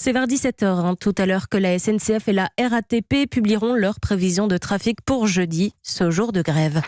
C'est vers 17h tout à l'heure que la SNCF et la RATP publieront leurs prévisions de trafic pour jeudi, ce jour de grève.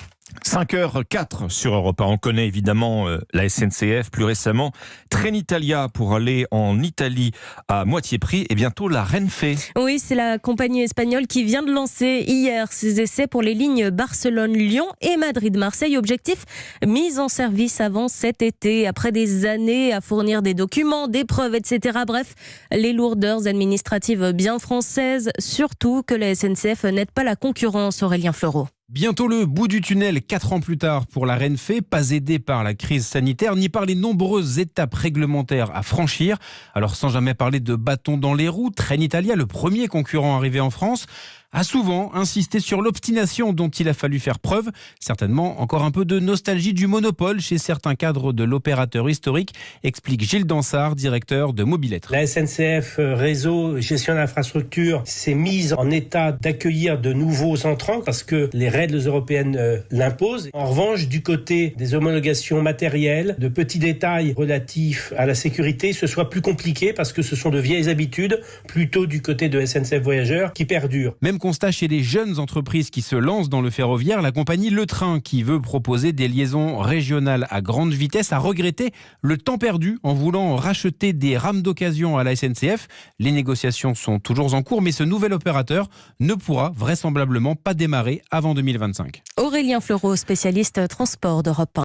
5h04 sur Europe 1. On connaît évidemment la SNCF, plus récemment Trenitalia pour aller en Italie à moitié prix et bientôt la Renfe. Oui, c'est la compagnie espagnole qui vient de lancer hier ses essais pour les lignes Barcelone-Lyon et Madrid-Marseille. Objectif, mise en service avant cet été. Après des années à fournir des documents, des preuves, etc. Bref, les lourdeurs administratives bien françaises, surtout que la SNCF n'aide pas la concurrence, Aurélien Fleureau. Bientôt le bout du tunnel, 4 ans plus tard pour la Renfe, pas aidée par la crise sanitaire ni par les nombreuses étapes réglementaires à franchir. Alors sans jamais parler de bâton dans les roues, Trenitalia, le premier concurrent arrivé en France, a souvent insisté sur l'obstination dont il a fallu faire preuve. Certainement encore un peu de nostalgie du monopole chez certains cadres de l'opérateur historique, explique Gilles Dansard, directeur de Mobilettre. La SNCF Réseau Gestion d'infrastructure s'est mise en état d'accueillir de nouveaux entrants parce que les règles européennes l'imposent. En revanche, du côté des homologations matérielles, de petits détails relatifs à la sécurité, ce soit plus compliqué parce que ce sont de vieilles habitudes, plutôt du côté de SNCF Voyageurs, qui perdurent. Même constat chez les jeunes entreprises qui se lancent dans le ferroviaire. La compagnie Le Train, qui veut proposer des liaisons régionales à grande vitesse, a regretté le temps perdu en voulant racheter des rames d'occasion à la SNCF. Les négociations sont toujours en cours, mais ce nouvel opérateur ne pourra vraisemblablement pas démarrer avant 2025. Aurélien Fleureau, spécialiste transport d'Europe 1.